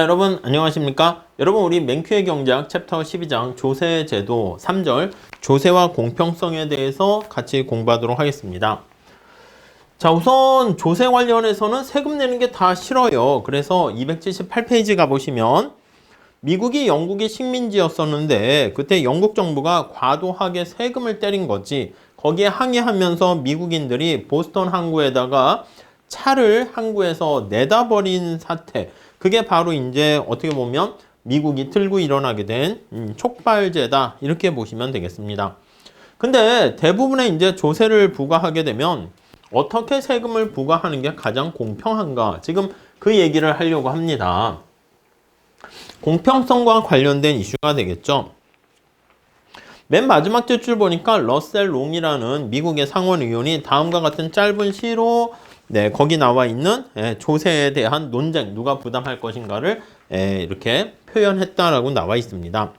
여러분 안녕하십니까? 여러분 우리 맨큐의 경제학 챕터 12장 조세제도 3절 조세와 공평성에 대해서 같이 공부하도록 하겠습니다. 자, 우선 조세 관련해서는 세금 내는 게 다 싫어요. 그래서 278페이지 가보시면 미국이 영국이 식민지였었는데 그때 영국 정부가 과도하게 세금을 때린 거지. 거기에 항의하면서 미국인들이 보스턴 항구에다가 차를 항구에서 내다 버린 사태. 그게 바로 이제 어떻게 보면 미국이 틀고 일어나게 된 촉발제다. 이렇게 보시면 되겠습니다. 근데 대부분의 이제 조세를 부과하게 되면 어떻게 세금을 부과하는 게 가장 공평한가? 지금 그 얘기를 하려고 합니다. 공평성과 관련된 이슈가 되겠죠. 맨 마지막 줄 보니까 러셀 롱이라는 미국의 상원 의원이 다음과 같은 짧은 시로 거기 나와 있는 조세에 대한 논쟁, 누가 부담할 것인가를 이렇게 표현했다라고 나와 있습니다.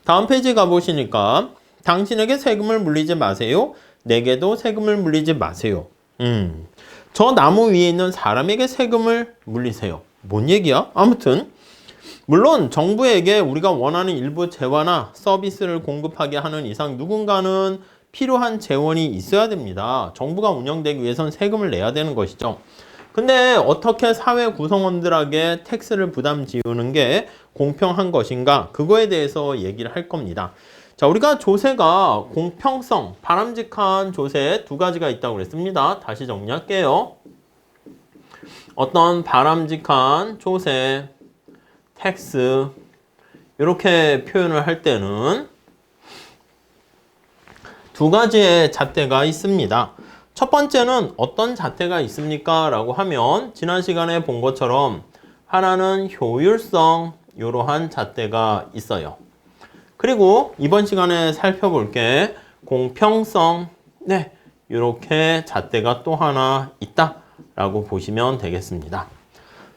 다음 페이지 가보시니까 당신에게 세금을 물리지 마세요. 내게도 세금을 물리지 마세요. 저 나무 위에 있는 사람에게 세금을 물리세요. 뭔 얘기야? 아무튼 물론 정부에게 우리가 원하는 일부 재화나 서비스를 공급하게 하는 이상 누군가는 필요한 재원이 있어야 됩니다. 정부가 운영되기 위해선 세금을 내야 되는 것이죠. 근데 어떻게 사회 구성원들에게 텍스를 부담 지우는 게 공평한 것인가? 그거에 대해서 얘기를 할 겁니다. 자, 우리가 조세가 공평성, 바람직한 조세 두 가지가 있다고 그랬습니다. 다시 정리할게요. 어떤 바람직한 조세, 텍스 이렇게 표현을 할 때는 두 가지의 잣대가 있습니다. 첫 번째는 어떤 잣대가 있습니까? 라고 하면 지난 시간에 본 것처럼 하나는 효율성, 이러한 잣대가 있어요. 그리고 이번 시간에 살펴볼 게 공평성, 이렇게 잣대가 또 하나 있다라고 보시면 되겠습니다.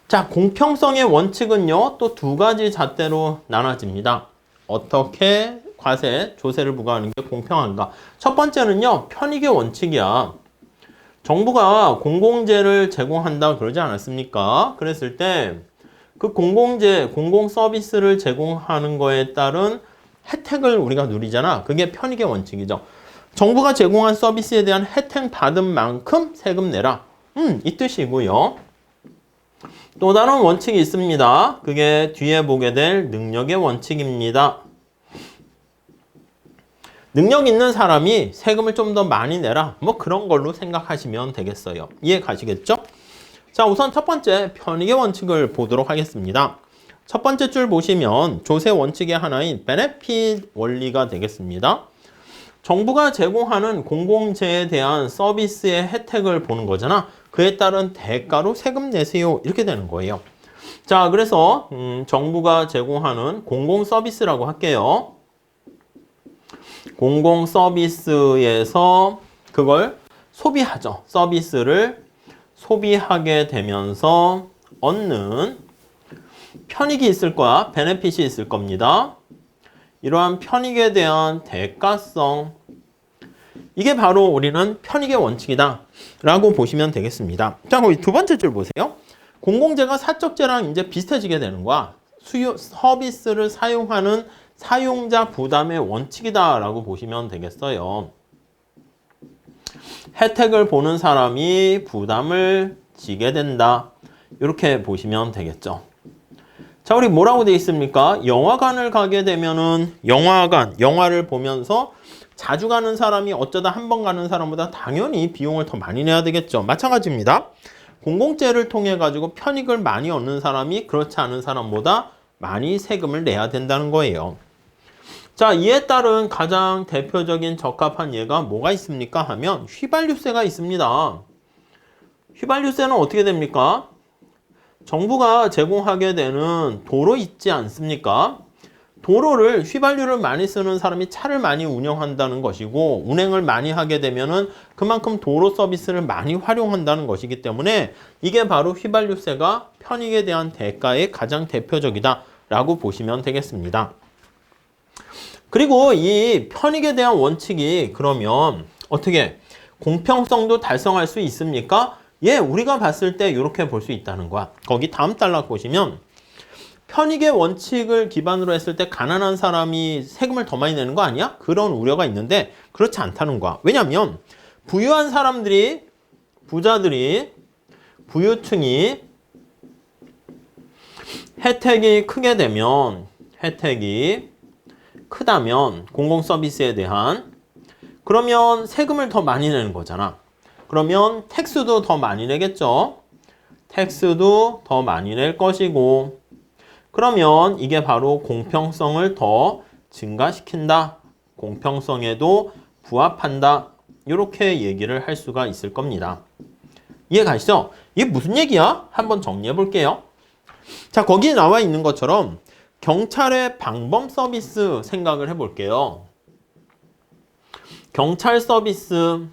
자, 공평성의 원칙은요, 또 두 가지 잣대로 나눠집니다. 어떻게 과세, 조세를 부과하는 게 공평한가? 첫 번째는요, 편익의 원칙이야. 정부가 공공재를 제공한다 그러지 않았습니까? 그랬을 때 그 공공재, 공공 서비스를 제공하는 거에 따른 혜택을 우리가 누리잖아. 그게 편익의 원칙이죠. 정부가 제공한 서비스에 대한 혜택 받은 만큼 세금 내라. 이 뜻이고요. 또 다른 원칙이 있습니다. 그게 뒤에 보게 될 능력의 원칙입니다. 능력 있는 사람이 세금을 좀 더 많이 내라. 뭐 그런 걸로 생각하시면 되겠어요. 이해 가시겠죠? 자, 우선 첫 번째 편익의 원칙을 보도록 하겠습니다. 첫 번째 줄 보시면 조세 원칙의 하나인 베네핏 원리가 되겠습니다. 정부가 제공하는 공공재에 대한 서비스의 혜택을 보는 거잖아. 그에 따른 대가로 세금 내세요. 이렇게 되는 거예요. 자, 그래서 정부가 제공하는 공공 서비스라고 할게요. 공공 서비스에서 그걸 소비하죠. 서비스를 소비하게 되면서 얻는 편익이 있을 거야. 베네핏이 있을 겁니다. 이러한 편익에 대한 대가성, 이게 바로 우리는 편익의 원칙이다 라고 보시면 되겠습니다. 자, 거기 두 번째 줄 보세요. 공공재가 사적재랑 이제 비슷해지게 되는 거야. 서비스를 사용하는 사용자 부담의 원칙이다 라고 보시면 되겠어요. 혜택을 보는 사람이 부담을 지게 된다. 이렇게 보시면 되겠죠. 자, 우리 뭐라고 되어 있습니까? 영화관을 가게 되면은 영화를 보면서 자주 가는 사람이 어쩌다 한 번 가는 사람보다 당연히 비용을 더 많이 내야 되겠죠. 마찬가지입니다. 공공재를 통해 가지고 편익을 많이 얻는 사람이 그렇지 않은 사람보다 많이 세금을 내야 된다는 거예요. 자, 이에 따른 가장 대표적인 적합한 예가 뭐가 있습니까? 하면 휘발유세가 있습니다. 휘발유세는 어떻게 됩니까? 정부가 제공하게 되는 도로 있지 않습니까? 도로를 휘발유를 많이 쓰는 사람이 차를 많이 운영한다는 것이고 운행을 많이 하게 되면은 그만큼 도로 서비스를 많이 활용한다는 것이기 때문에 이게 바로 휘발유세가 편익에 대한 대가의 가장 대표적이다 라고 보시면 되겠습니다. 그리고 이 편익에 대한 원칙이 그러면 어떻게 공평성도 달성할 수 있습니까? 예, 우리가 봤을 때 이렇게 볼 수 있다는 거야. 거기 다음 단락 보시면 편익의 원칙을 기반으로 했을 때 가난한 사람이 세금을 더 많이 내는 거 아니야? 그런 우려가 있는데 그렇지 않다는 거야. 왜냐하면 부유한 사람들이, 부자들이, 부유층이 혜택이 크게 되면, 혜택이 크다면 공공 서비스에 대한, 그러면 세금을 더 많이 내는 거잖아. 그러면 텍스도 더 많이 내겠죠. 텍스도 더 많이 낼 것이고, 그러면 이게 바로 공평성을 더 증가시킨다. 공평성에도 부합한다. 이렇게 얘기를 할 수가 있을 겁니다. 이해 가시죠? 이게 무슨 얘기야? 한번 정리해 볼게요. 자, 거기에 나와 있는 것처럼 경찰의 방범 서비스 생각을 해 볼게요. 경찰 서비스.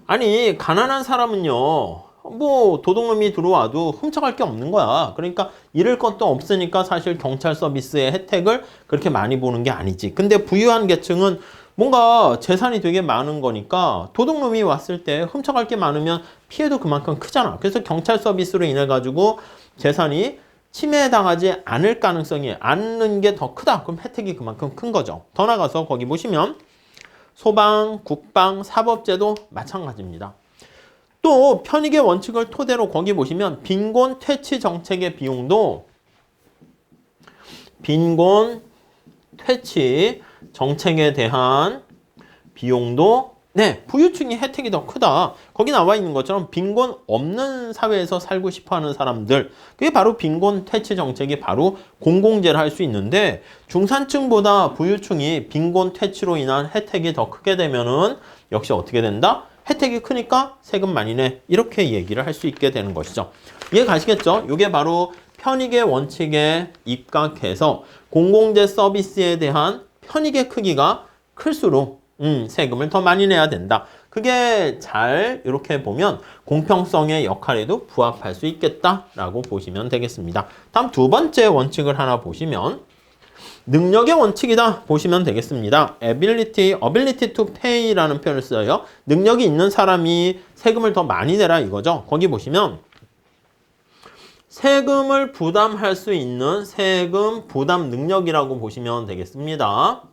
아니, 가난한 사람은요, 뭐 도둑놈이 들어와도 훔쳐갈 게 없는 거야. 그러니까 잃을 것도 없으니까 사실 경찰 서비스의 혜택을 그렇게 많이 보는 게 아니지. 근데 부유한 계층은 뭔가 재산이 되게 많은 거니까 도둑놈이 왔을 때 훔쳐갈 게 많으면 피해도 그만큼 크잖아. 그래서 경찰 서비스로 인해 가지고 재산이 침해당하지 않을 가능성이, 않는 게 더 크다. 그럼 혜택이 그만큼 큰 거죠. 더 나가서 거기 보시면 소방, 국방, 사법제도 마찬가지입니다. 또 편익의 원칙을 토대로 거기 보시면 빈곤 퇴치 정책의 비용도, 빈곤 퇴치 정책에 대한 비용도 부유층이 혜택이 더 크다. 거기 나와 있는 것처럼 빈곤 없는 사회에서 살고 싶어하는 사람들, 그게 바로 빈곤 퇴치 정책이 바로 공공재를 할 수 있는데, 중산층보다 부유층이 빈곤 퇴치로 인한 혜택이 더 크게 되면은 역시 어떻게 된다? 혜택이 크니까 세금 많이 내. 이렇게 얘기를 할 수 있게 되는 것이죠. 이해 가시겠죠? 이게 바로 편익의 원칙에 입각해서 공공재 서비스에 대한 편익의 크기가 클수록 세금을 더 많이 내야 된다. 그게 잘 이렇게 보면 공평성의 역할에도 부합할 수 있겠다라고 보시면 되겠습니다. 다음 두 번째 원칙을 하나 보시면 능력의 원칙이다 보시면 되겠습니다. ability to pay라는 표현을 써요. 능력이 있는 사람이 세금을 더 많이 내라 이거죠. 거기 보시면 세금을 부담할 수 있는 세금 부담 능력이라고 보시면 되겠습니다.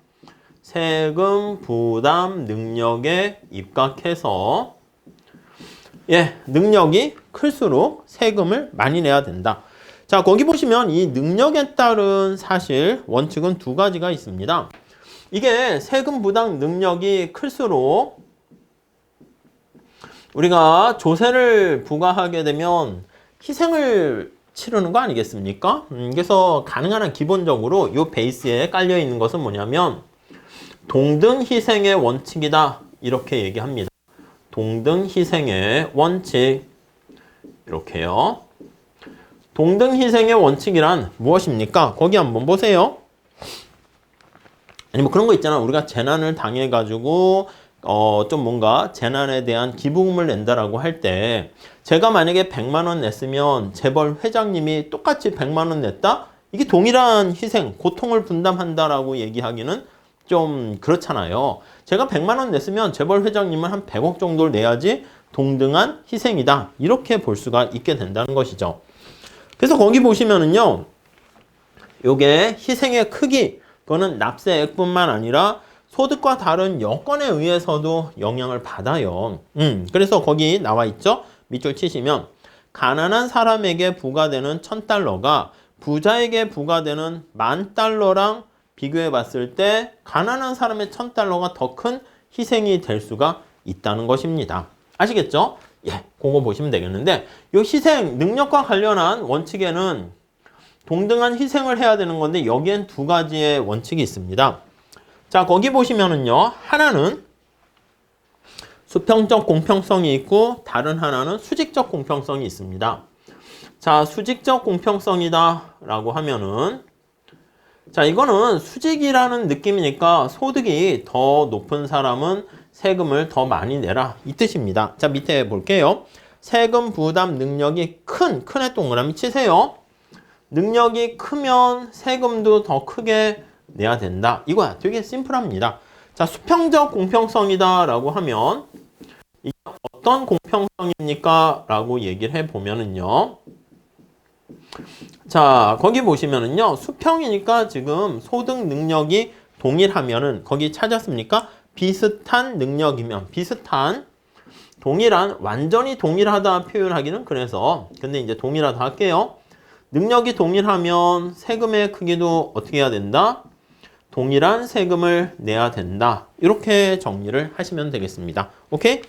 세금 부담 능력에 입각해서 능력이 클수록 세금을 많이 내야 된다. 자, 거기 보시면 이 능력에 따른 사실 원칙은 두 가지가 있습니다. 이게 세금 부담 능력이 클수록 우리가 조세를 부과하게 되면 희생을 치르는 거 아니겠습니까? 그래서 가능한 한 기본적으로 이 베이스에 깔려 있는 것은 뭐냐면 동등 희생의 원칙이다. 이렇게 얘기합니다. 동등 희생의 원칙. 이렇게요. 동등 희생의 원칙이란 무엇입니까? 거기 한번 보세요. 아니 뭐 그런 거 있잖아. 우리가 재난을 당해가지고 좀 뭔가 재난에 대한 기부금을 낸다라고 할 때 제가 만약에 100만 원 냈으면 재벌 회장님이 똑같이 100만 원 냈다? 이게 동일한 희생, 고통을 분담한다라고 얘기하기는 좀 그렇잖아요. 제가 100만 원 냈으면 재벌 회장님은 한 100억 정도를 내야지 동등한 희생이다. 이렇게 볼 수가 있게 된다는 것이죠. 그래서 거기 보시면은요. 요게 희생의 크기, 그거는 납세액뿐만 아니라 소득과 다른 여건에 의해서도 영향을 받아요. 그래서 거기 나와 있죠. 밑줄 치시면 가난한 사람에게 부과되는 1,000달러가 부자에게 부과되는 10,000달러랑 비교해 봤을 때 가난한 사람의 1,000달러가 더 큰 희생이 될 수가 있다는 것입니다. 아시겠죠? 그거 보시면 되겠는데 이 희생, 능력과 관련한 원칙에는 동등한 희생을 해야 되는 건데 여기엔 두 가지의 원칙이 있습니다. 자, 거기 보시면은요. 하나는 수평적 공평성이 있고 다른 하나는 수직적 공평성이 있습니다. 자, 수직적 공평성이다 라고 하면은 자, 이거는 수직이라는 느낌이니까 소득이 더 높은 사람은 세금을 더 많이 내라 이 뜻입니다. 자, 밑에 볼게요. 세금 부담 능력이 큰에 동그라미 치세요. 능력이 크면 세금도 더 크게 내야 된다. 이거야. 되게 심플합니다. 자, 수평적 공평성이다 라고 하면 이게 어떤 공평성입니까? 라고 얘기를 해보면은요. 자, 거기 보시면은요. 수평이니까 지금 소득 능력이 동일하면은 거기 찾았습니까? 비슷한 능력이면 비슷한 동일한 완전히 동일하다 표현하기는 그래서 근데 이제 동일하다 할게요. 능력이 동일하면 세금의 크기도 어떻게 해야 된다? 동일한 세금을 내야 된다. 이렇게 정리를 하시면 되겠습니다. 오케이?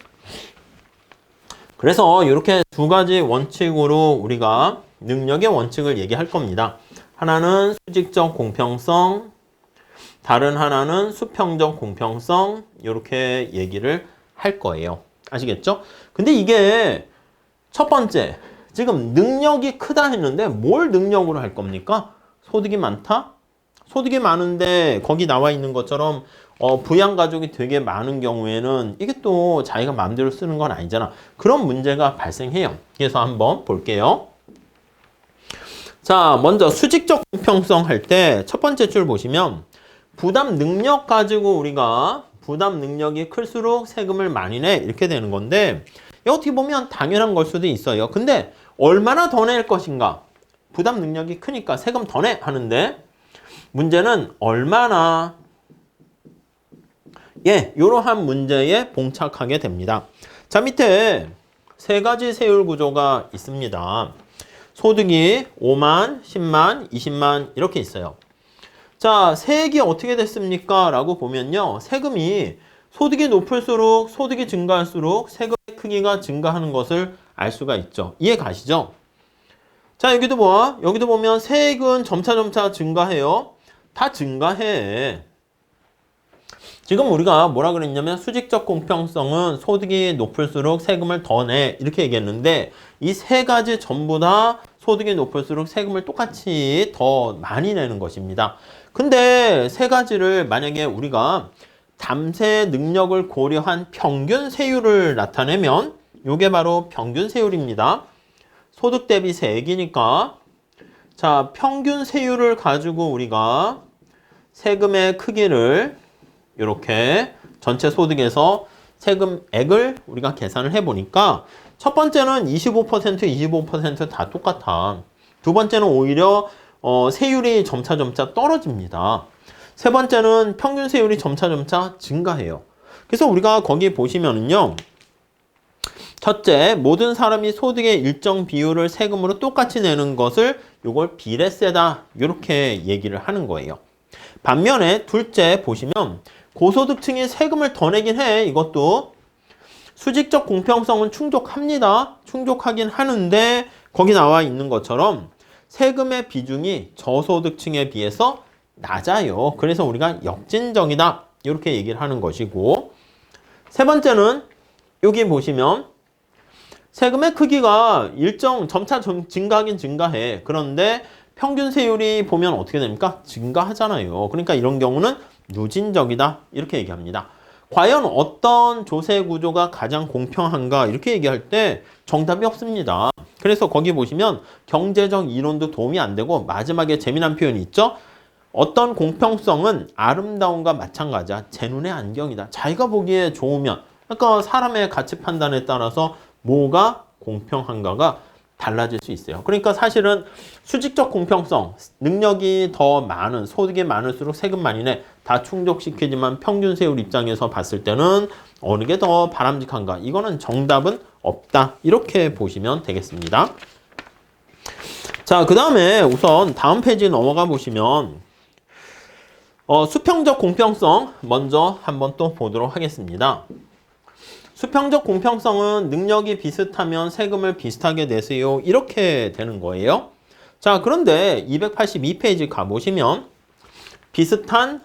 그래서 이렇게 두 가지 원칙으로 우리가 능력의 원칙을 얘기할 겁니다. 하나는 수직적 공평성, 다른 하나는 수평적 공평성, 이렇게 얘기를 할 거예요. 아시겠죠? 근데 이게 첫 번째, 지금 능력이 크다 했는데 뭘 능력으로 할 겁니까? 소득이 많다? 소득이 많은데 거기 나와 있는 것처럼 부양가족이 되게 많은 경우에는 이게 또 자기가 마음대로 쓰는 건 아니잖아. 그런 문제가 발생해요. 그래서 한번 볼게요. 자, 먼저 수직적 공평성 할 때 첫 번째 줄 보시면 부담 능력 가지고 우리가 부담 능력이 클수록 세금을 많이 내 이렇게 되는 건데 어떻게 보면 당연한 걸 수도 있어요. 근데 얼마나 더 낼 것인가? 부담 능력이 크니까 세금 더 내 하는데 문제는 얼마나 이러한 문제에 봉착하게 됩니다. 자, 밑에 세 가지 세율 구조가 있습니다. 소득이 5만, 10만, 20만 이렇게 있어요. 자, 세액이 어떻게 됐습니까? 라고 보면요. 세금이 소득이 높을수록 소득이 증가할수록 세금의 크기가 증가하는 것을 알 수가 있죠. 이해 가시죠? 자, 여기도 여기도 보면 세액은 점차 증가해요. 다 증가해. 지금 우리가 뭐라 그랬냐면 수직적 공평성은 소득이 높을수록 세금을 더 내 이렇게 얘기했는데 이 세 가지 전부 다 소득이 높을수록 세금을 똑같이 더 많이 내는 것입니다. 근데 세 가지를 만약에 우리가 담세 능력을 고려한 평균 세율을 나타내면 이게 바로 평균 세율입니다. 소득 대비 세액이니까 자, 평균 세율을 가지고 우리가 세금의 크기를 이렇게 전체 소득에서 세금액을 우리가 계산을 해보니까 첫 번째는 25% 다 똑같아. 두 번째는 오히려 세율이 점차 떨어집니다. 세 번째는 평균 세율이 점차 증가해요. 그래서 우리가 거기 보시면은요. 첫째, 모든 사람이 소득의 일정 비율을 세금으로 똑같이 내는 것을 이걸 비례세다 이렇게 얘기를 하는 거예요. 반면에 둘째 보시면 고소득층이 세금을 더 내긴 해. 이것도 수직적 공평성은 충족합니다. 충족하긴 하는데 거기 나와 있는 것처럼 세금의 비중이 저소득층에 비해서 낮아요. 그래서 우리가 역진적이다 이렇게 얘기를 하는 것이고 세 번째는 여기 보시면 세금의 크기가 일정 점차 증가하긴 증가해. 그런데 평균 세율이 보면 어떻게 됩니까? 증가하잖아요. 그러니까 이런 경우는 누진적이다 이렇게 얘기합니다. 과연 어떤 조세 구조가 가장 공평한가 이렇게 얘기할 때 정답이 없습니다. 그래서 거기 보시면 경제적 이론도 도움이 안 되고 마지막에 재미난 표현이 있죠. 어떤 공평성은 아름다움과 마찬가지야. 제 눈의 안경이다. 자기가 보기에 좋으면 그러니까 사람의 가치 판단에 따라서 뭐가 공평한가가 달라질 수 있어요. 그러니까 사실은 수직적 공평성, 능력이 더 많은, 소득이 많을수록 세금 많이 내 다 충족시키지만 평균 세율 입장에서 봤을 때는 어느 게 더 바람직한가? 이거는 정답은 없다. 이렇게 보시면 되겠습니다. 자, 그 다음에 우선 다음 페이지 넘어가 보시면 수평적 공평성 먼저 한번 또 보도록 하겠습니다. 수평적 공평성은 능력이 비슷하면 세금을 비슷하게 내세요. 이렇게 되는 거예요. 자, 그런데 282페이지 가보시면 비슷한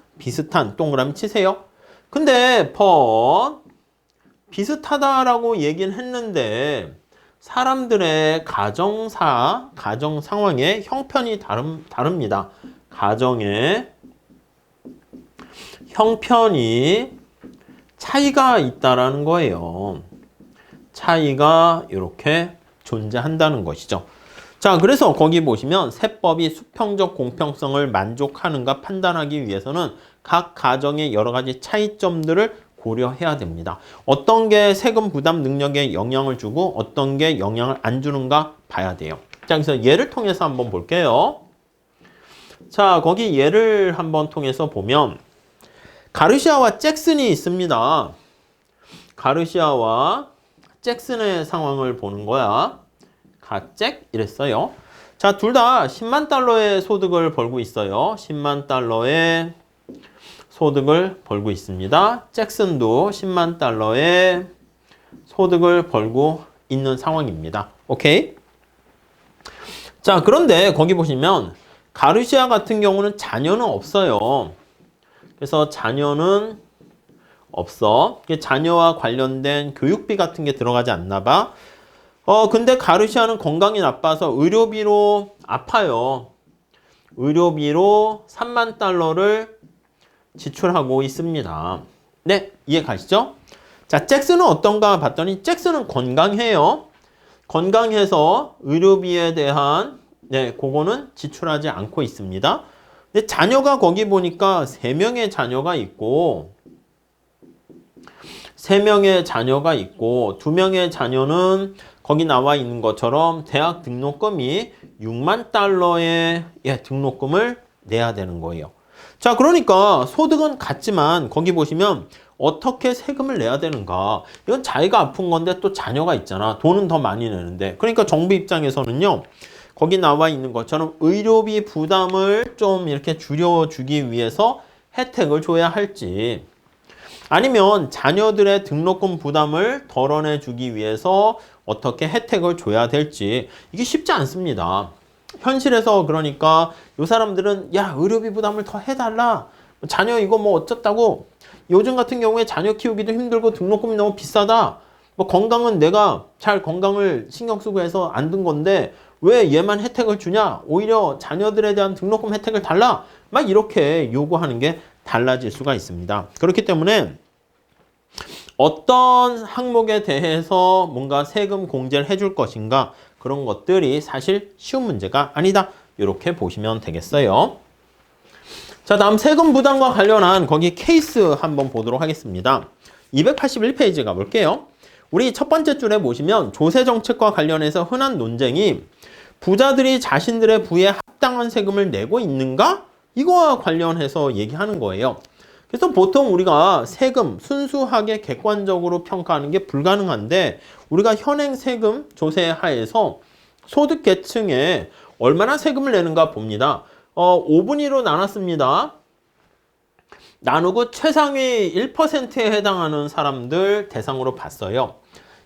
동그라미 치세요. 근데 비슷하다라고 얘기는 했는데 사람들의 가정 상황의 형편이 다릅니다. 가정의 형편이 차이가 있다라는 거예요. 차이가 이렇게 존재한다는 것이죠. 자, 그래서 거기 보시면 세법이 수평적 공평성을 만족하는가 판단하기 위해서는 각 가정의 여러 가지 차이점들을 고려해야 됩니다. 어떤 게 세금 부담 능력에 영향을 주고 어떤 게 영향을 안 주는가 봐야 돼요. 자, 그래서 예를 통해서 한번 볼게요. 자, 거기 예를 한번 통해서 보면 가르시아와 잭슨이 있습니다. 가르시아와 잭슨의 상황을 보는 거야. 가잭 이랬어요. 자, 둘 다 10만 달러의 소득을 벌고 있어요. 10만 달러의 소득을 벌고 있습니다. 잭슨도 10만 달러의 소득을 벌고 있는 상황입니다. 오케이? 자, 그런데 거기 보시면 가르시아 같은 경우는 자녀는 없어요. 그래서 자녀는 없어. 자녀와 관련된 교육비 같은 게 들어가지 않나 봐. 근데 가르시아는 건강이 나빠서 의료비로 아파요. 의료비로 3만 달러를 지출하고 있습니다. 네, 이해 가시죠? 자, 잭슨은 어떤가 봤더니 잭슨은 건강해요. 건강해서 의료비에 대한 그거는 지출하지 않고 있습니다. 근데 자녀가 거기 보니까 3명의 자녀가 있고 3명의 자녀가 있고 2명의 자녀는 거기 나와 있는 것처럼 대학 등록금이 6만 달러의 등록금을 내야 되는 거예요. 자, 그러니까 소득은 같지만 거기 보시면 어떻게 세금을 내야 되는가. 이건 자기가 아픈 건데 또 자녀가 있잖아. 돈은 더 많이 내는데. 그러니까 정부 입장에서는요. 거기 나와 있는 것처럼 의료비 부담을 좀 이렇게 줄여주기 위해서 혜택을 줘야 할지 아니면 자녀들의 등록금 부담을 덜어내주기 위해서 어떻게 혜택을 줘야 될지 이게 쉽지 않습니다. 현실에서 그러니까 이 사람들은 야 의료비 부담을 더 해달라. 자녀 이거 뭐 어쩌다고. 요즘 같은 경우에 자녀 키우기도 힘들고 등록금이 너무 비싸다. 뭐 건강은 내가 잘 건강을 신경 쓰고 해서 안 든 건데 왜 얘만 혜택을 주냐? 오히려 자녀들에 대한 등록금 혜택을 달라. 막 이렇게 요구하는 게 달라질 수가 있습니다. 그렇기 때문에 어떤 항목에 대해서 뭔가 세금 공제를 해줄 것인가 그런 것들이 사실 쉬운 문제가 아니다. 이렇게 보시면 되겠어요. 자, 다음 세금 부담과 관련한 거기 케이스 한번 보도록 하겠습니다. 281페이지 가볼게요. 우리 첫 번째 줄에 보시면 조세정책과 관련해서 흔한 논쟁이 부자들이 자신들의 부에 합당한 세금을 내고 있는가? 이거와 관련해서 얘기하는 거예요. 그래서 보통 우리가 세금 순수하게 객관적으로 평가하는 게 불가능한데 우리가 현행 세금 조세 하에서 소득 계층에 얼마나 세금을 내는가 봅니다. 5분위로 나눴습니다. 나누고 최상위 1%에 해당하는 사람들 대상으로 봤어요.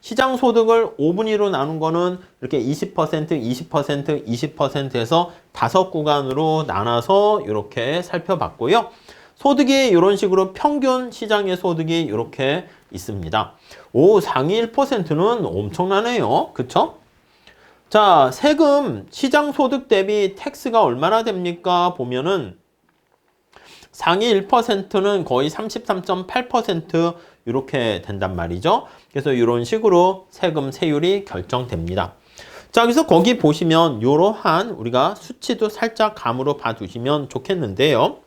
시장 소득을 5분위로 나눈 거는 이렇게 20%, 20%, 20%에서 5구간으로 나눠서 이렇게 살펴봤고요. 소득이 이런 식으로 평균 시장의 소득이 이렇게 있습니다. 상위 1%는 엄청나네요. 그쵸? 자, 세금 시장 소득 대비 텍스가 얼마나 됩니까? 보면은 상위 1%는 거의 33.8% 이렇게 된단 말이죠. 그래서 이런 식으로 세금 세율이 결정됩니다. 자, 그래서 거기 보시면 이러한 우리가 수치도 살짝 감으로 봐두시면 좋겠는데요.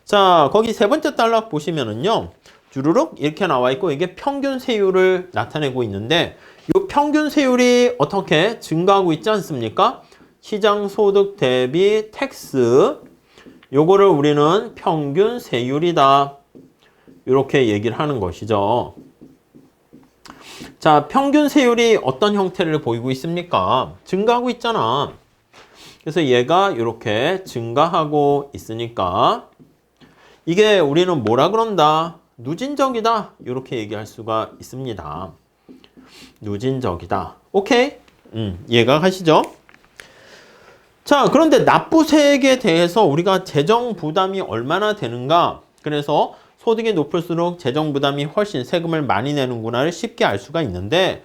자, 거기 세 번째 단락 보시면은요. 주르륵 이렇게 나와 있고 이게 평균 세율을 나타내고 있는데 이 평균 세율이 어떻게 증가하고 있지 않습니까? 시장 소득 대비 텍스 요거를 우리는 평균 세율이다. 이렇게 얘기를 하는 것이죠. 자, 평균 세율이 어떤 형태를 보이고 있습니까? 증가하고 있잖아. 그래서 얘가 이렇게 증가하고 있으니까 이게 우리는 뭐라 그런다? 누진적이다. 이렇게 얘기할 수가 있습니다. 누진적이다. 오케이? 이해가 가시죠? 자, 그런데 납부세액에 대해서 우리가 재정 부담이 얼마나 되는가? 그래서 소득이 높을수록 재정 부담이 훨씬 세금을 많이 내는구나를 쉽게 알 수가 있는데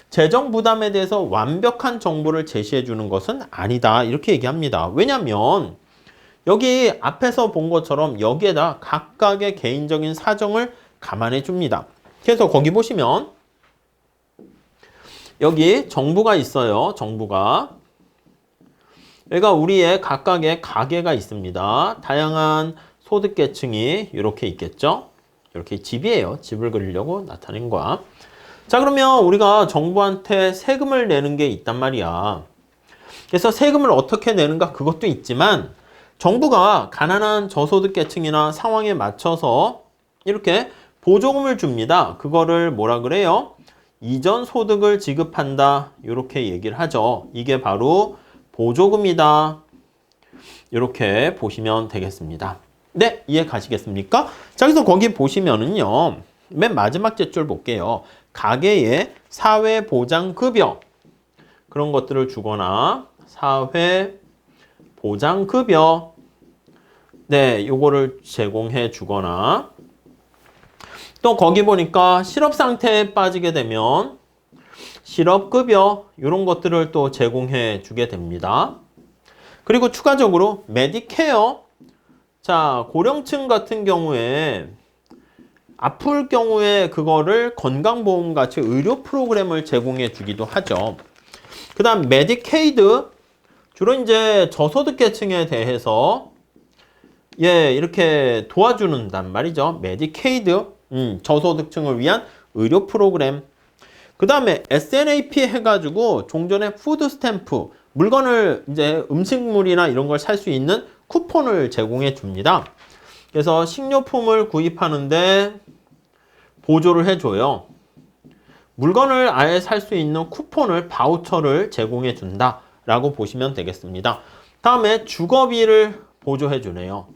재정 부담에 대해서 완벽한 정보를 제시해 주는 것은 아니다. 이렇게 얘기합니다. 왜냐하면 여기 앞에서 본 것처럼 여기에다 각각의 개인적인 사정을 감안해 줍니다. 그래서 거기 보시면 여기 정부가 있어요. 정부가. 여기가 우리의 각각의 가계가 있습니다. 다양한 소득계층이 이렇게 있겠죠. 이렇게 집이에요. 집을 그리려고 나타낸 거야. 자, 그러면 우리가 정부한테 세금을 내는 게 있단 말이야. 그래서 세금을 어떻게 내는가 그것도 있지만 정부가 가난한 저소득계층이나 상황에 맞춰서 이렇게 보조금을 줍니다. 그거를 뭐라 그래요? 이전 소득을 지급한다. 이렇게 얘기를 하죠. 이게 바로 보조금이다. 이렇게 보시면 되겠습니다. 네, 이해 가시겠습니까? 자, 그래서 거기 보시면은요. 맨 마지막 줄 볼게요. 가계에 사회보장급여 그런 것들을 주거나 사회보장급여 네, 요거를 제공해 주거나 또 거기 보니까 실업 상태에 빠지게 되면 실업급여 이런 것들을 또 제공해 주게 됩니다. 그리고 추가적으로 메디케어 자 고령층 같은 경우에 아플 경우에 그거를 건강보험 같이 의료 프로그램을 제공해 주기도 하죠. 그 다음 메디케이드 주로 이제 저소득계층에 대해서 예 이렇게 도와주는단 말이죠. 메디케이드 저소득층을 위한 의료 프로그램. 그 다음에 SNAP 해가지고 종전에 푸드 스탬프 물건을 이제 음식물이나 이런 걸 살 수 있는 쿠폰을 제공해 줍니다. 그래서 식료품을 구입하는데 보조를 해줘요. 물건을 아예 살 수 있는 쿠폰을 바우처를 제공해 준다라고 보시면 되겠습니다. 다음에 주거비를 보조해 주네요.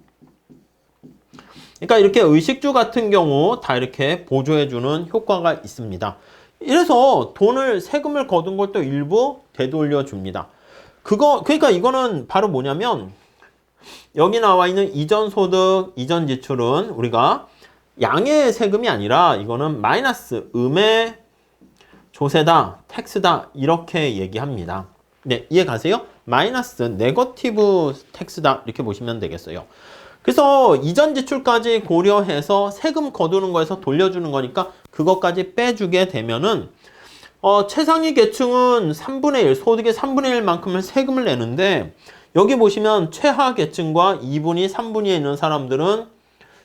그러니까 이렇게 의식주 같은 경우 다 이렇게 보조해 주는 효과가 있습니다. 이래서 돈을 세금을 거둔 걸 또 일부 되돌려 줍니다. 그러니까 이거는 바로 뭐냐면 여기 나와 있는 이전 소득, 이전 지출은 우리가 양의 세금이 아니라 이거는 마이너스, 음의 조세다, 텍스다 이렇게 얘기합니다. 네, 이해 가세요? 마이너스, 네거티브 텍스다 이렇게 보시면 되겠어요. 그래서 이전 지출까지 고려해서 세금 거두는 거에서 돌려주는 거니까 그것까지 빼주게 되면은 최상위 계층은 3분의 1, 소득의 3분의 1만큼을 세금을 내는데 여기 보시면 최하 계층과 2분위, 3분위에 있는 사람들은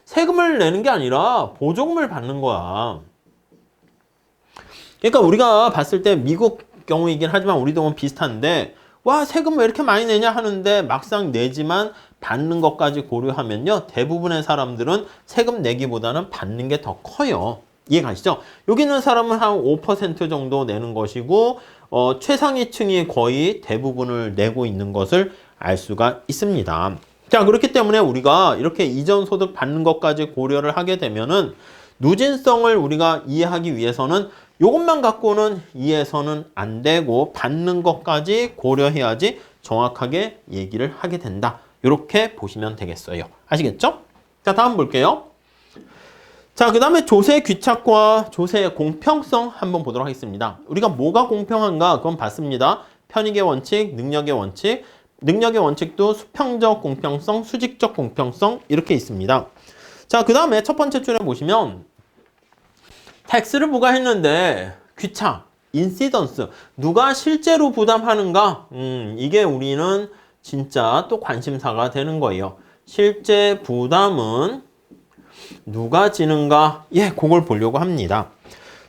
세금을 내는 게 아니라 보조금을 받는 거야. 그러니까 우리가 봤을 때 미국 경우이긴 하지만 우리도 비슷한데 와 세금 왜 이렇게 많이 내냐 하는데 막상 내지만 받는 것까지 고려하면요 대부분의 사람들은 세금 내기보다는 받는 게 더 커요. 이해 가시죠? 여기 있는 사람은 한 5% 정도 내는 것이고 최상위층이 거의 대부분을 내고 있는 것을 알 수가 있습니다. 자 그렇기 때문에 우리가 이렇게 이전 소득 받는 것까지 고려를 하게 되면은 누진성을 우리가 이해하기 위해서는 이것만 갖고는 이해해서는 안 되고 받는 것까지 고려해야지 정확하게 얘기를 하게 된다. 이렇게 보시면 되겠어요. 아시겠죠? 자, 다음 볼게요. 자, 그 다음에 조세 귀착과 조세의 공평성 한번 보도록 하겠습니다. 우리가 뭐가 공평한가? 그건 봤습니다. 편익의 원칙, 능력의 원칙. 능력의 원칙도 수평적 공평성, 수직적 공평성 이렇게 있습니다. 자, 그 다음에 첫 번째 줄에 보시면 텍스를 부과했는데 귀착, 인시던스 누가 실제로 부담하는가? 이게 우리는 진짜 또 관심사가 되는 거예요. 실제 부담은 누가 지는가? 예, 그걸 보려고 합니다.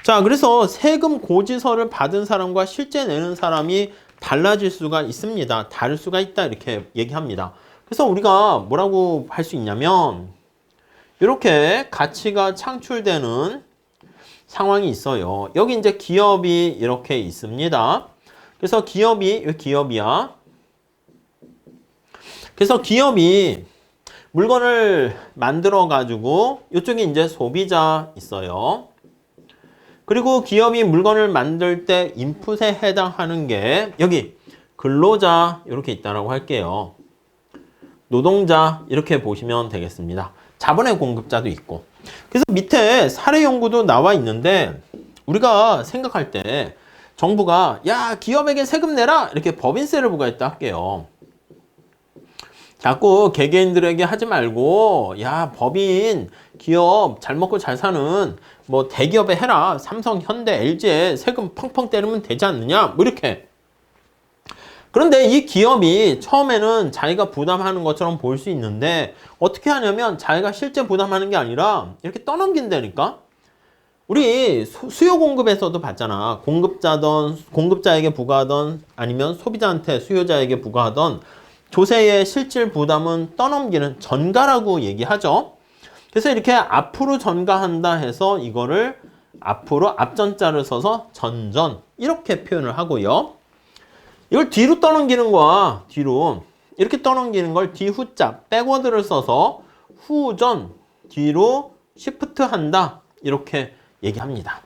자, 그래서 세금 고지서를 받은 사람과 실제 내는 사람이 달라질 수가 있습니다. 다를 수가 있다 이렇게 얘기합니다. 그래서 우리가 뭐라고 할 수 있냐면 이렇게 가치가 창출되는 상황이 있어요. 여기 이제 기업이 이렇게 있습니다. 그래서 기업이야. 그래서 기업이 물건을 만들어 가지고 이쪽에 이제 소비자 있어요. 그리고 기업이 물건을 만들 때 인풋에 해당하는 게 여기 근로자 이렇게 있다라고 할게요. 노동자 이렇게 보시면 되겠습니다. 자본의 공급자도 있고. 그래서 밑에 사례 연구도 나와 있는데 우리가 생각할 때 정부가 야 기업에게 세금 내라 이렇게 법인세를 부과했다 할게요. 자꾸 개개인들에게 하지 말고 야 법인 기업 잘 먹고 잘 사는 뭐 대기업에 해라. 삼성, 현대, LG에 세금 펑펑 때리면 되지 않느냐 뭐 이렇게. 그런데 이 기업이 처음에는 자기가 부담하는 것처럼 보일 수 있는데 어떻게 하냐면 자기가 실제 부담하는 게 아니라 이렇게 떠넘긴다니까. 우리 수요 공급에서도 봤잖아. 공급자에게 부과하던 아니면 소비자한테 수요자에게 부과하던 조세의 실질 부담은 떠넘기는 전가라고 얘기하죠. 그래서 이렇게 앞으로 전가한다 해서 이거를 앞으로 앞전자를 써서 전전 이렇게 표현을 하고요. 이걸 뒤로 떠넘기는 거야. 뒤로 이렇게 떠넘기는 걸 뒤후자 백워드를 써서 후전 뒤로 시프트 한다 이렇게 얘기합니다.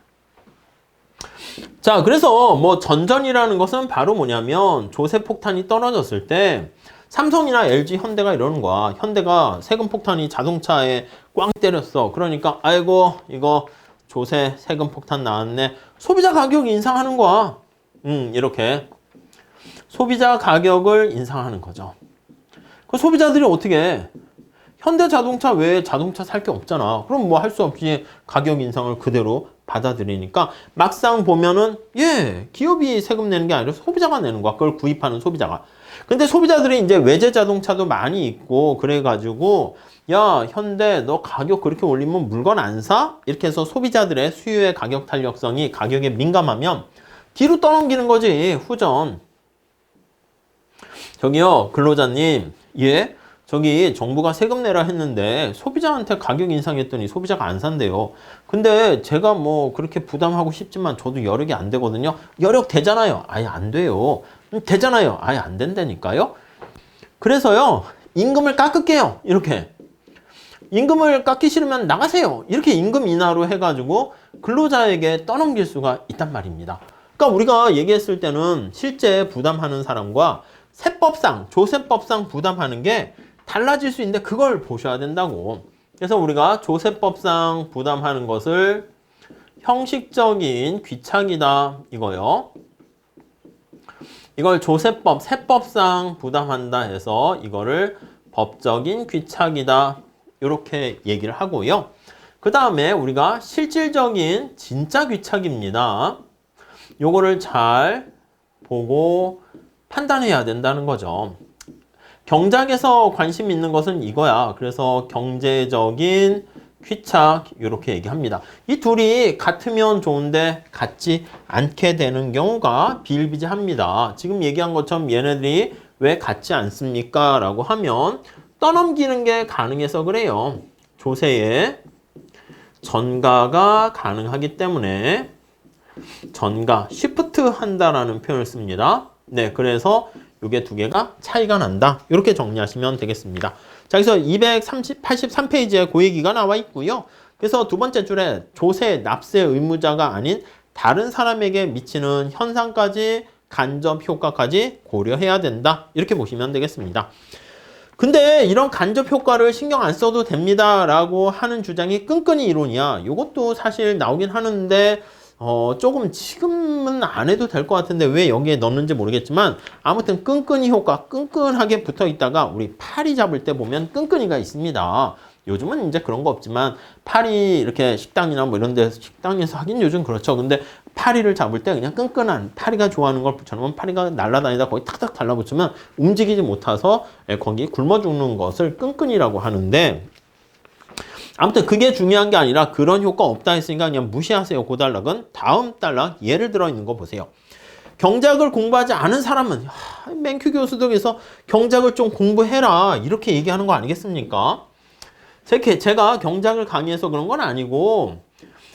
자, 그래서 뭐 전전이라는 것은 바로 뭐냐면 조세 폭탄이 떨어졌을 때 삼성이나 LG, 현대가 이러는 거야. 현대가 세금 폭탄이 자동차에 꽝 때렸어. 그러니까 아이고 이거 조세 세금 폭탄 나왔네. 소비자 가격 인상하는 거야. 이렇게 소비자 가격을 인상하는 거죠. 그 소비자들이 어떻게 해? 현대자동차 외에 자동차 살 게 없잖아. 그럼 뭐 할 수 없이 가격 인상을 그대로 받아들이니까 막상 보면은 기업이 세금 내는 게 아니라 소비자가 내는 거야. 그걸 구입하는 소비자가. 근데 소비자들이 이제 외제 자동차도 많이 있고 그래가지고 야 현대 너 가격 그렇게 올리면 물건 안 사? 이렇게 해서 소비자들의 수요의 가격 탄력성이 가격에 민감하면 뒤로 떠넘기는 거지. 후전. 저기요 근로자님 저기 정부가 세금 내라 했는데 소비자한테 가격 인상했더니 소비자가 안 산대요. 근데 제가 뭐 그렇게 부담하고 싶지만 저도 여력이 안 되거든요. 여력 되잖아요. 아예 안 돼요. 되잖아요. 아예 안 된다니까요. 그래서요 임금을 깎을게요. 이렇게 임금을 깎기 싫으면 나가세요. 이렇게 임금 인하로 해가지고 근로자에게 떠넘길 수가 있단 말입니다. 그러니까 우리가 얘기했을 때는 실제 부담하는 사람과 세법상 조세법상 부담하는 게 달라질 수 있는데 그걸 보셔야 된다고. 그래서 우리가 조세법상 부담하는 것을 형식적인 귀착이다 이거요. 이걸 조세법, 세법상 부담한다 해서 이거를 법적인 귀착이다 이렇게 얘기를 하고요. 그 다음에 우리가 실질적인 진짜 귀착입니다. 요거를 잘 보고 판단해야 된다는 거죠. 경작에서 관심 있는 것은 이거야. 그래서 경제적인 귀착 이렇게 얘기합니다. 이 둘이 같으면 좋은데 같지 않게 되는 경우가 비일비재합니다. 지금 얘기한 것처럼 얘네들이 왜 같지 않습니까? 라고 하면 떠넘기는 게 가능해서 그래요. 조세에 전가가 가능하기 때문에 전가, 시프트 한다라는 표현을 씁니다. 네, 그래서 이게 두 개가 차이가 난다. 이렇게 정리하시면 되겠습니다. 자, 그래서 283페이지에 그 얘기가 나와 있고요. 그래서 두 번째 줄에 조세, 납세 의무자가 아닌 다른 사람에게 미치는 현상까지 간접 효과까지 고려해야 된다. 이렇게 보시면 되겠습니다. 근데 이런 간접 효과를 신경 안 써도 됩니다. 라고 하는 주장이 끈끈이 이론이야. 이것도 사실 나오긴 하는데 조금 지금은 안 해도 될 것 같은데 왜 여기에 넣는지 모르겠지만 아무튼 끈끈이 효과 끈끈하게 붙어 있다가 우리 파리 잡을 때 보면 끈끈이가 있습니다. 요즘은 이제 그런 거 없지만 파리 이렇게 식당이나 뭐 이런 데서 식당에서 하긴 요즘 그렇죠. 근데 파리를 잡을 때 그냥 끈끈한 파리가 좋아하는 걸 붙여놓으면 파리가 날아다니다 거기 탁탁 달라붙으면 움직이지 못해서 거기 굶어 죽는 것을 끈끈이라고 하는데 아무튼 그게 중요한 게 아니라 그런 효과 없다 했으니까 그냥 무시하세요. 그 단락은 다음 단락 예를 들어 있는 거 보세요. 경작을 공부하지 않은 사람은 맹큐 교수들에서 경작을 좀 공부해라 이렇게 얘기하는 거 아니겠습니까? 제가 경작을 강의해서 그런 건 아니고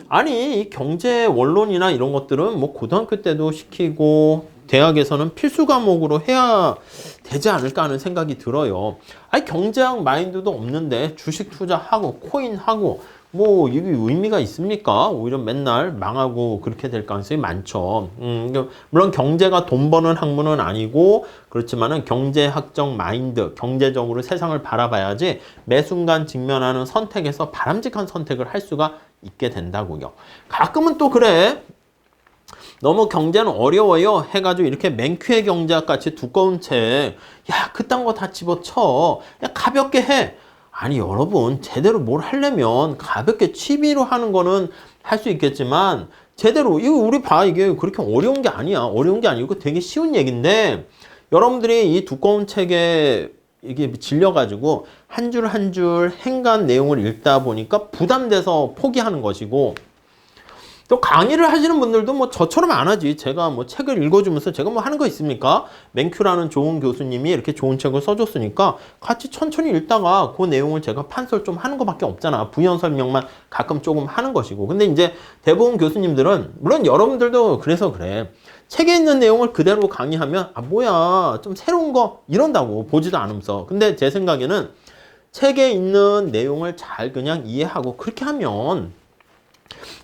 아니 이 경제 원론이나 이런 것들은 뭐 고등학교 때도 시키고 대학에서는 필수 과목으로 해야 되지 않을까 하는 생각이 들어요. 아니 경제학 마인드도 없는데 주식 투자하고 코인하고 뭐 이게 의미가 있습니까? 오히려 맨날 망하고 그렇게 될 가능성이 많죠. 물론 경제가 돈 버는 학문은 아니고 그렇지만은 경제학적 마인드, 경제적으로 세상을 바라봐야지 매 순간 직면하는 선택에서 바람직한 선택을 할 수가 있게 된다고요. 가끔은 또 그래. 너무 경제는 어려워요 해가지고 이렇게 맹큐의 경제학 같이 두꺼운 책 그딴 거 다 집어쳐 가볍게 해. 아니 여러분 제대로 뭘 하려면 가볍게 취미로 하는 거는 할 수 있겠지만 제대로 이거 우리 봐 이게 그렇게 어려운 게 아니야. 어려운 게 아니고 되게 쉬운 얘기인데 여러분들이 이 두꺼운 책에 이게 질려가지고 한 줄 한 줄 행간 내용을 읽다 보니까 부담돼서 포기하는 것이고 또 강의를 하시는 분들도 뭐 저처럼 안 하지. 제가 뭐 책을 읽어주면서 제가 뭐 하는 거 있습니까? 맹큐라는 좋은 교수님이 이렇게 좋은 책을 써줬으니까 같이 천천히 읽다가 그 내용을 제가 판설 좀 하는 것밖에 없잖아. 부연 설명만 가끔 조금 하는 것이고. 근데 이제 대부분 교수님들은, 물론 여러분들도 그래서 그래. 책에 있는 내용을 그대로 강의하면 아 뭐야 좀 새로운 거 이런다고 보지도 않으면서. 근데 제 생각에는 책에 있는 내용을 잘 그냥 이해하고 그렇게 하면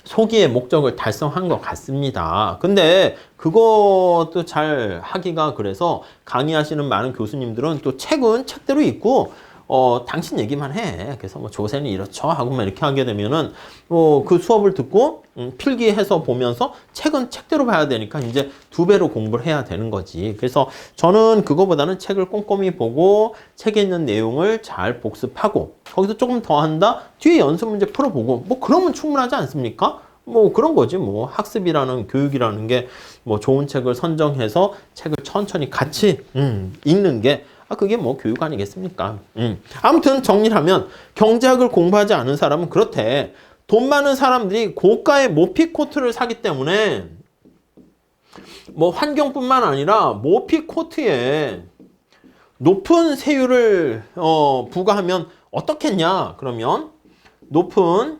소기의 목적을 달성한 것 같습니다. 근데 그것도 잘 하기가 그래서 강의하시는 많은 교수님들은 또 책은 책대로 있고 당신 얘기만 해. 그래서 뭐 조세는 이렇죠 하고만 이렇게 하게 되면은 그 수업을 듣고 필기해서 보면서 책은 책대로 봐야 되니까 이제 2배로 공부를 해야 되는 거지. 그래서 저는 그거보다는 책을 꼼꼼히 보고 책에 있는 내용을 잘 복습하고 거기서 조금 더 한다. 뒤에 연습 문제 풀어보고 뭐 그러면 충분하지 않습니까? 뭐 그런 거지. 뭐 학습이라는 교육이라는 게 뭐 좋은 책을 선정해서 책을 천천히 같이 읽는 게 그게 뭐 교육 아니겠습니까? 아무튼 정리를 하면 경제학을 공부하지 않은 사람은 그렇대. 돈 많은 사람들이 고가의 모피 코트를 사기 때문에 뭐 환경뿐만 아니라 모피 코트에 높은 세율을 부과하면 어떻겠냐? 그러면 높은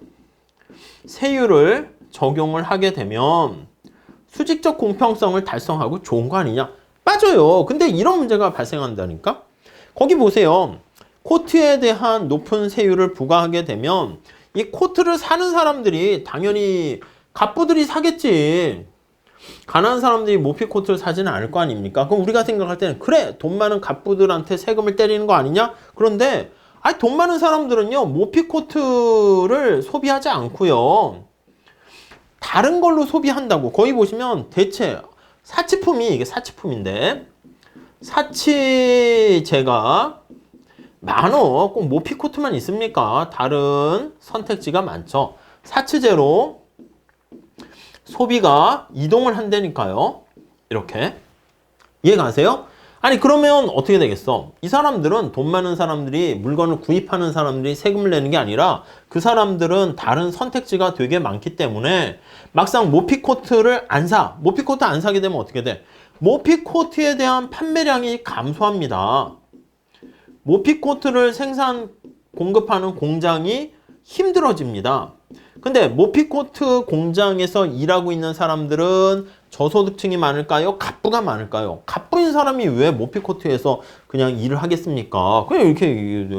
세율을 적용을 하게 되면 수직적 공평성을 달성하고 좋은 거 아니냐? 빠져요. 근데 이런 문제가 발생한다니까? 거기 보세요. 코트에 대한 높은 세율을 부과하게 되면 이 코트를 사는 사람들이 당연히 갑부들이 사겠지. 가난한 사람들이 모피 코트를 사지는 않을 거 아닙니까? 그럼 우리가 생각할 때는 그래 돈 많은 갑부들한테 세금을 때리는 거 아니냐? 그런데 돈 많은 사람들은요 모피 코트를 소비하지 않고요 다른 걸로 소비한다고. 거기 보시면 대체 사치품이 이게 사치품인데 사치제가 많어. 꼭 모피 코트만 있습니까? 다른 선택지가 많죠. 사치제로 소비가 이동을 한다니까요. 이렇게 이해가세요? 아니 그러면 어떻게 되겠어? 이 사람들은 돈 많은 사람들이 물건을 구입하는 사람들이 세금을 내는 게 아니라 그 사람들은 다른 선택지가 되게 많기 때문에 막상 모피코트를 안 사. 모피코트 안 사게 되면 어떻게 돼? 모피코트에 대한 판매량이 감소합니다. 모피코트를 공급하는 공장이 힘들어집니다. 근데 모피코트 공장에서 일하고 있는 사람들은 저소득층이 많을까요? 갑부가 많을까요? 갑부인 사람이 왜 모피코트에서 그냥 일을 하겠습니까? 그냥 이렇게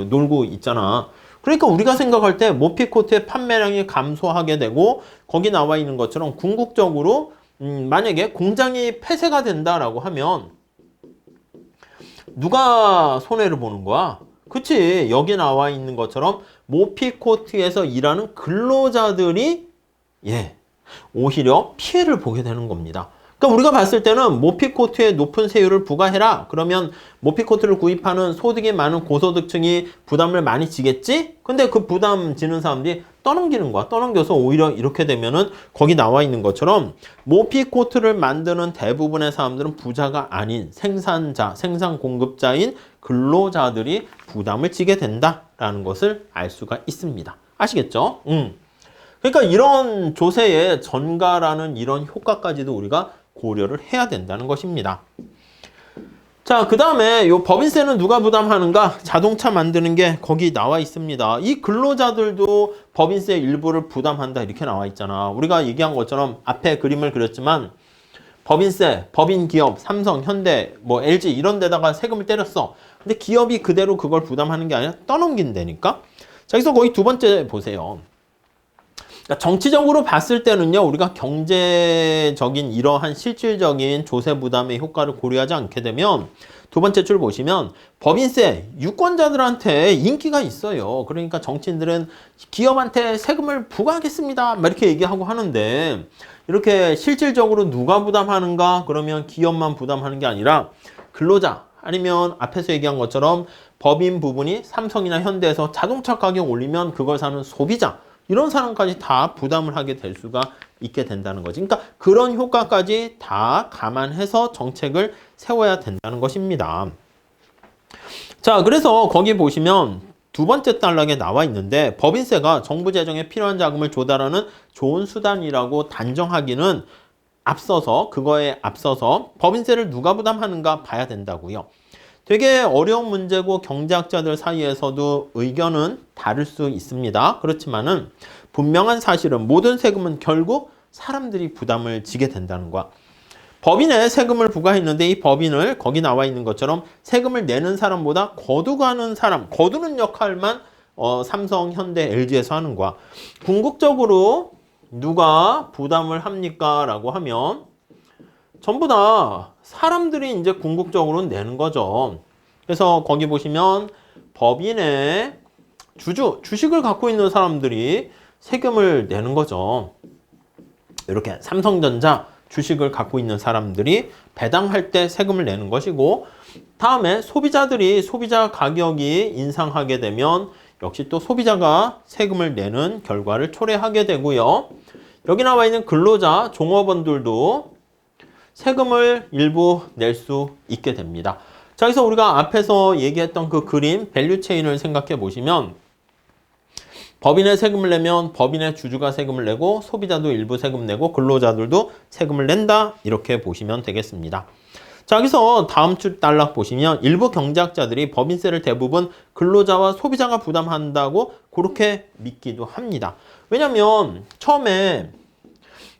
놀고 있잖아. 그러니까 우리가 생각할 때 모피코트의 판매량이 감소하게 되고 거기 나와 있는 것처럼 궁극적으로 만약에 공장이 폐쇄가 된다라고 하면 누가 손해를 보는 거야? 그치? 여기 나와 있는 것처럼 모피코트에서 일하는 근로자들이 오히려 피해를 보게 되는 겁니다. 그러니까 우리가 봤을 때는 모피코트에 높은 세율을 부과해라. 그러면 모피코트를 구입하는 소득이 많은 고소득층이 부담을 많이 지겠지? 근데 그 부담 지는 사람들이 떠넘기는 거야. 떠넘겨서 오히려 이렇게 되면은 거기 나와 있는 것처럼 모피코트를 만드는 대부분의 사람들은 부자가 아닌 생산자, 생산 공급자인 근로자들이 부담을 지게 된다라는 것을 알 수가 있습니다. 아시겠죠? 그러니까 이런 조세의 전가라는 이런 효과까지도 우리가 고려를 해야 된다는 것입니다. 자, 그 다음에 요 법인세는 누가 부담하는가? 자동차 만드는 게 거기 나와 있습니다. 이 근로자들도 법인세 일부를 부담한다 이렇게 나와 있잖아. 우리가 얘기한 것처럼 앞에 그림을 그렸지만 법인세, 법인 기업, 삼성, 현대, 뭐 LG 이런 데다가 세금을 때렸어. 근데 기업이 그대로 그걸 부담하는 게 아니라 떠넘긴다니까? 자, 여기서 거기 두 번째 보세요. 그러니까 정치적으로 봤을 때는요, 우리가 경제적인 이러한 실질적인 조세 부담의 효과를 고려하지 않게 되면 두 번째 줄 보시면 법인세, 유권자들한테 인기가 있어요. 그러니까 정치인들은 기업한테 세금을 부과하겠습니다. 막 이렇게 얘기하고 하는데 이렇게 실질적으로 누가 부담하는가? 그러면 기업만 부담하는 게 아니라 근로자 아니면 앞에서 얘기한 것처럼 법인 부분이 삼성이나 현대에서 자동차 가격 올리면 그걸 사는 소비자 이런 사람까지 다 부담을 하게 될 수가 있게 된다는 거지. 그러니까 그런 효과까지 다 감안해서 정책을 세워야 된다는 것입니다. 자, 그래서 거기 보시면 두 번째 단락에 나와 있는데 법인세가 정부 재정에 필요한 자금을 조달하는 좋은 수단이라고 단정하기는 그거에 앞서서 법인세를 누가 부담하는가 봐야 된다고요. 되게 어려운 문제고 경제학자들 사이에서도 의견은 다를 수 있습니다. 그렇지만은 분명한 사실은 모든 세금은 결국 사람들이 부담을 지게 된다는 거야. 법인에 세금을 부과했는데 이 법인을 거기 나와 있는 것처럼 세금을 내는 사람보다 거두가는 사람, 거두는 역할만 삼성, 현대, LG에서 하는 거야. 궁극적으로 누가 부담을 합니까? 라고 하면 전부 다 사람들이 이제 궁극적으로 내는 거죠. 그래서 거기 보시면 법인의 주식을 갖고 있는 사람들이 세금을 내는 거죠. 이렇게 삼성전자 주식을 갖고 있는 사람들이 배당할 때 세금을 내는 것이고, 다음에 소비자들이 소비자 가격이 인상하게 되면 역시 또 소비자가 세금을 내는 결과를 초래하게 되고요. 여기 나와 있는 근로자, 종업원들도 세금을 일부 낼 수 있게 됩니다. 자, 그래서 우리가 앞에서 얘기했던 그 그림, 밸류 체인을 생각해 보시면 법인에 세금을 내면 법인의 주주가 세금을 내고 소비자도 일부 세금 내고 근로자들도 세금을 낸다. 이렇게 보시면 되겠습니다. 자, 여기서 다음 줄 단락 보시면 일부 경제학자들이 법인세를 대부분 근로자와 소비자가 부담한다고 그렇게 믿기도 합니다. 왜냐면 처음에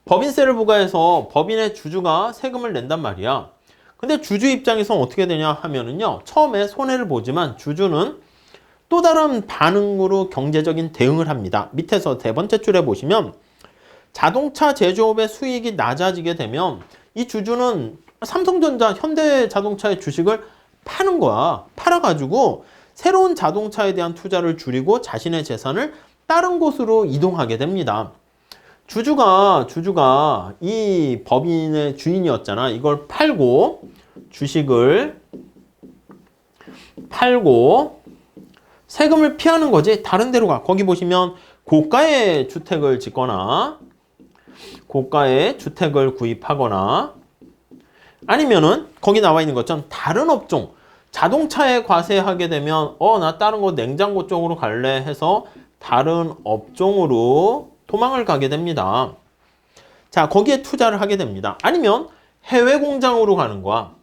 법인세를 부과해서 법인의 주주가 세금을 낸단 말이야. 근데 주주 입장에서 어떻게 되냐 하면은요, 처음에 손해를 보지만 주주는 또 다른 반응으로 경제적인 대응을 합니다. 밑에서 세 번째 줄에 보시면 자동차 제조업의 수익이 낮아지게 되면 이 주주는 삼성전자, 현대자동차의 주식을 파는 거야. 팔아가지고 새로운 자동차에 대한 투자를 줄이고 자신의 재산을 다른 곳으로 이동하게 됩니다. 주주가 이 법인의 주인이었잖아. 이걸 팔고 주식을 팔고 세금을 피하는 거지. 다른 데로 가. 거기 보시면 고가의 주택을 짓거나 고가의 주택을 구입하거나 아니면은 거기 나와 있는 것처럼 다른 업종, 자동차에 과세하게 되면 나 다른 거 냉장고 쪽으로 갈래 해서 다른 업종으로 도망을 가게 됩니다. 자, 거기에 투자를 하게 됩니다. 아니면 해외 공장으로 가는 거야.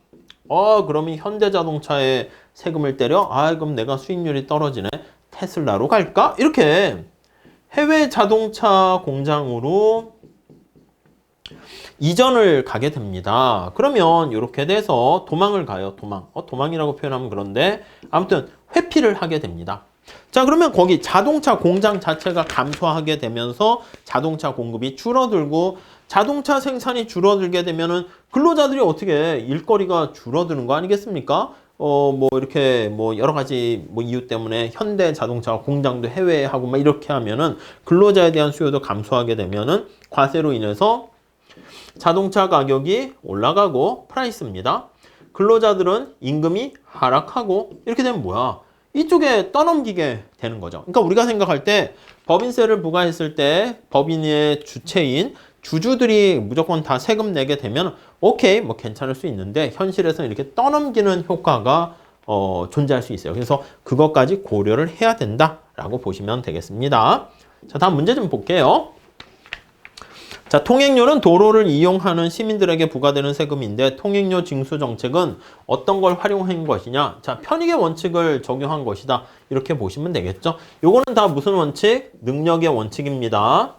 그러면 현대자동차에 세금을 때려? 그럼 내가 수익률이 떨어지네. 테슬라로 갈까? 이렇게 해외 자동차 공장으로 이전을 가게 됩니다. 그러면 이렇게 돼서 도망을 가요. 도망이라고 표현하면 그런데 아무튼 회피를 하게 됩니다. 자, 그러면 거기 자동차 공장 자체가 감소하게 되면서 자동차 공급이 줄어들고 자동차 생산이 줄어들게 되면은 근로자들이 어떻게 일거리가 줄어드는 거 아니겠습니까? 이렇게 여러 가지 이유 때문에 현대 자동차 공장도 해외에 하고 이렇게 하면은 근로자에 대한 수요도 감소하게 되면은 과세로 인해서 자동차 가격이 올라가고 프라이스입니다. 근로자들은 임금이 하락하고 이렇게 되면 뭐야? 이쪽에 떠넘기게 되는 거죠. 그러니까 우리가 생각할 때 법인세를 부과했을 때 법인의 주체인 주주들이 무조건 다 세금 내게 되면 오케이, 괜찮을 수 있는데 현실에서는 이렇게 떠넘기는 효과가 존재할 수 있어요. 그래서 그것까지 고려를 해야 된다라고 보시면 되겠습니다. 자, 다음 문제 좀 볼게요. 자, 통행료는 도로를 이용하는 시민들에게 부과되는 세금인데 통행료 징수 정책은 어떤 걸 활용한 것이냐? 자, 편익의 원칙을 적용한 것이다. 이렇게 보시면 되겠죠. 요거는 다 무슨 원칙? 능력의 원칙입니다.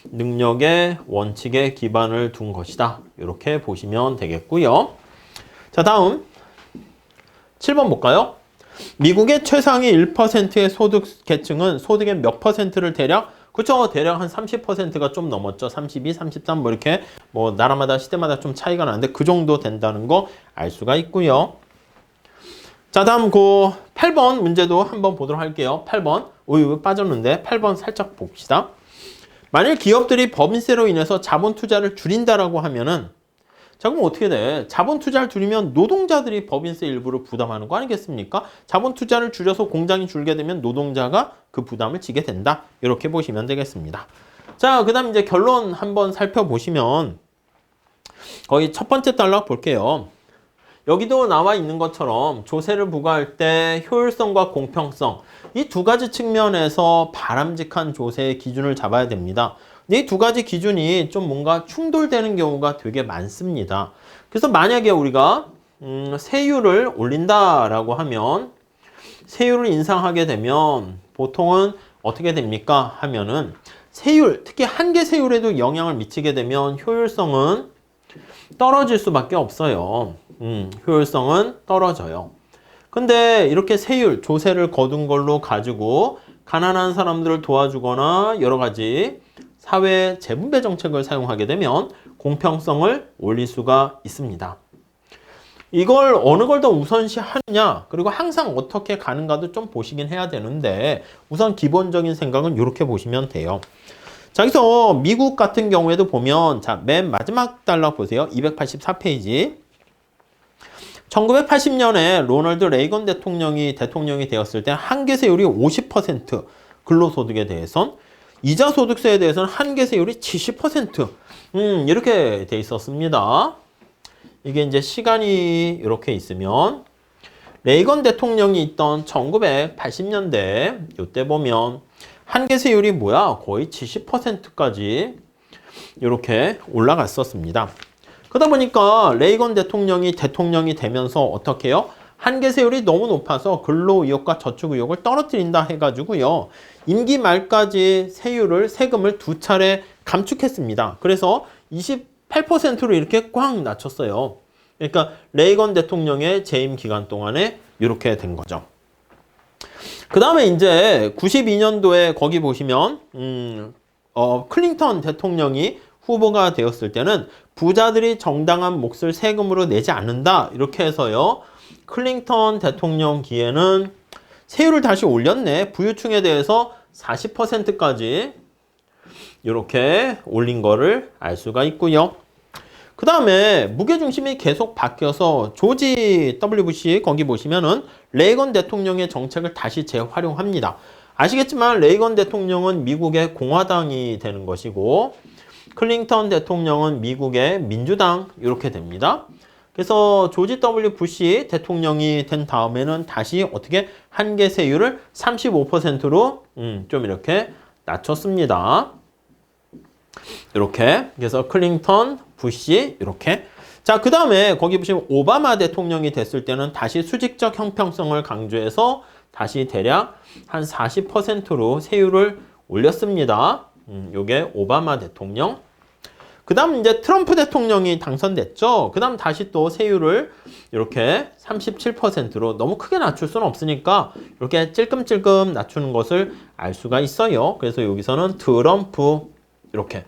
능력의 원칙에 기반을 둔 것이다. 이렇게 보시면 되겠고요. 자, 다음 7번 볼까요? 미국의 최상위 1%의 소득 계층은 소득의 몇 퍼센트를 대략 대략 한 30%가 좀 넘었죠. 32, 33 이렇게 나라마다 시대마다 좀 차이가 나는데 그 정도 된다는 거 알 수가 있고요. 자, 다음 8번 문제도 한번 보도록 할게요. 8번. 이거 빠졌는데 8번 살짝 봅시다. 만일 기업들이 법인세로 인해서 자본 투자를 줄인다라고 하면은 자, 그럼 어떻게 돼? 자본 투자를 줄이면 노동자들이 법인세 일부를 부담하는 거 아니겠습니까? 자본 투자를 줄여서 공장이 줄게 되면 노동자가 그 부담을 지게 된다. 이렇게 보시면 되겠습니다. 자, 그 다음 이제 결론 한번 살펴보시면 거의 첫 번째 단락 볼게요. 여기도 나와 있는 것처럼 조세를 부과할 때 효율성과 공평성 이 두 가지 측면에서 바람직한 조세의 기준을 잡아야 됩니다. 이 두 가지 기준이 좀 뭔가 충돌되는 경우가 되게 많습니다. 그래서 만약에 우리가 세율을 올린다라고 하면 세율을 인상하게 되면 보통은 어떻게 됩니까? 하면은 세율, 특히 한계 세율에도 영향을 미치게 되면 효율성은 떨어질 수밖에 없어요. 효율성은 떨어져요. 근데 이렇게 세율, 조세를 거둔 걸로 가지고 가난한 사람들을 도와주거나 여러 가지 사회 재분배 정책을 사용하게 되면 공평성을 올릴 수가 있습니다. 이걸 어느 걸 더 우선시 하느냐, 그리고 항상 어떻게 가는가도 좀 보시긴 해야 되는데 우선 기본적인 생각은 이렇게 보시면 돼요. 자, 여기서 미국 같은 경우에도 보면 자, 맨 마지막 달락 보세요. 284페이지. 1980년에 로널드 레이건 대통령이 되었을 때 한계세율이 50%, 근로소득에 대해선 이자소득세에 대해서는 한계세율이 70%, 이렇게 돼 있었습니다. 이게 이제 시간이 이렇게 있으면 레이건 대통령이 있던 1980년대 이때 보면 한계세율이 뭐야? 거의 70%까지 이렇게 올라갔었습니다. 그러다 보니까 레이건 대통령이 되면서 어떻게 해요? 한계세율이 너무 높아서 근로의욕과 저축의욕을 떨어뜨린다 해가지고요. 임기 말까지 세금을 두 차례 감축했습니다. 그래서 28%로 이렇게 꽉 낮췄어요. 그러니까 레이건 대통령의 재임 기간 동안에 이렇게 된 거죠. 그 다음에 이제 92년도에 거기 보시면 클린턴 대통령이 후보가 되었을 때는 부자들이 정당한 몫을 세금으로 내지 않는다 이렇게 해서요. 클린턴 대통령기에는 세율을 다시 올렸네. 부유층에 대해서 40%까지 이렇게 올린 거를 알 수가 있고요. 그 다음에 무게중심이 계속 바뀌어서 조지 W. 부시 거기 보시면은 레이건 대통령의 정책을 다시 재활용합니다. 아시겠지만 레이건 대통령은 미국의 공화당이 되는 것이고 클린턴 대통령은 미국의 민주당 이렇게 됩니다. 그래서 조지 W. 부시 대통령이 된 다음에는 다시 어떻게 한계세율을 35%로 좀 이렇게 낮췄습니다. 이렇게 그래서 클린턴, 부시 이렇게 자, 그 다음에 거기 보시면 오바마 대통령이 됐을 때는 다시 수직적 형평성을 강조해서 다시 대략 한 40%로 세율을 올렸습니다. 요게 오바마 대통령. 그 다음 이제 트럼프 대통령이 당선됐죠. 그 다음 다시 또 세율을 이렇게 37%로 너무 크게 낮출 수는 없으니까 이렇게 찔끔찔끔 낮추는 것을 알 수가 있어요. 그래서 여기서는 트럼프 이렇게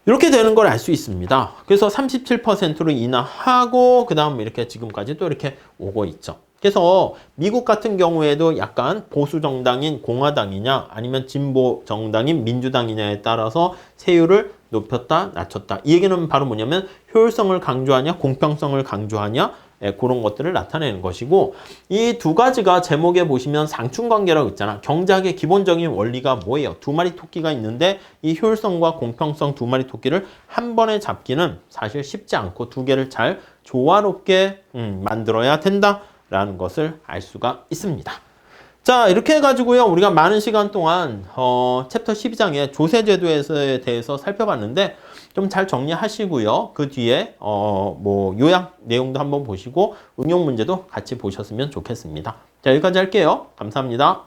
되는 걸 알 수 있습니다. 그래서 37%로 인하하고 그 다음 이렇게 지금까지 또 이렇게 오고 있죠. 그래서 미국 같은 경우에도 약간 보수 정당인 공화당이냐 아니면 진보 정당인 민주당이냐에 따라서 세율을 높였다 낮췄다. 이 얘기는 바로 뭐냐면 효율성을 강조하냐 공평성을 강조하냐 그런 것들을 나타내는 것이고 이 두 가지가 제목에 보시면 상충관계라고 있잖아. 경제학의 기본적인 원리가 뭐예요? 두 마리 토끼가 있는데 이 효율성과 공평성 두 마리 토끼를 한 번에 잡기는 사실 쉽지 않고 두 개를 잘 조화롭게 만들어야 된다라는 것을 알 수가 있습니다. 자, 이렇게 해가지고요. 우리가 많은 시간 동안 챕터 12장의 조세제도에 대해서 살펴봤는데 좀 잘 정리하시고요. 그 뒤에 뭐 요약 내용도 한번 보시고 응용 문제도 같이 보셨으면 좋겠습니다. 자, 여기까지 할게요. 감사합니다.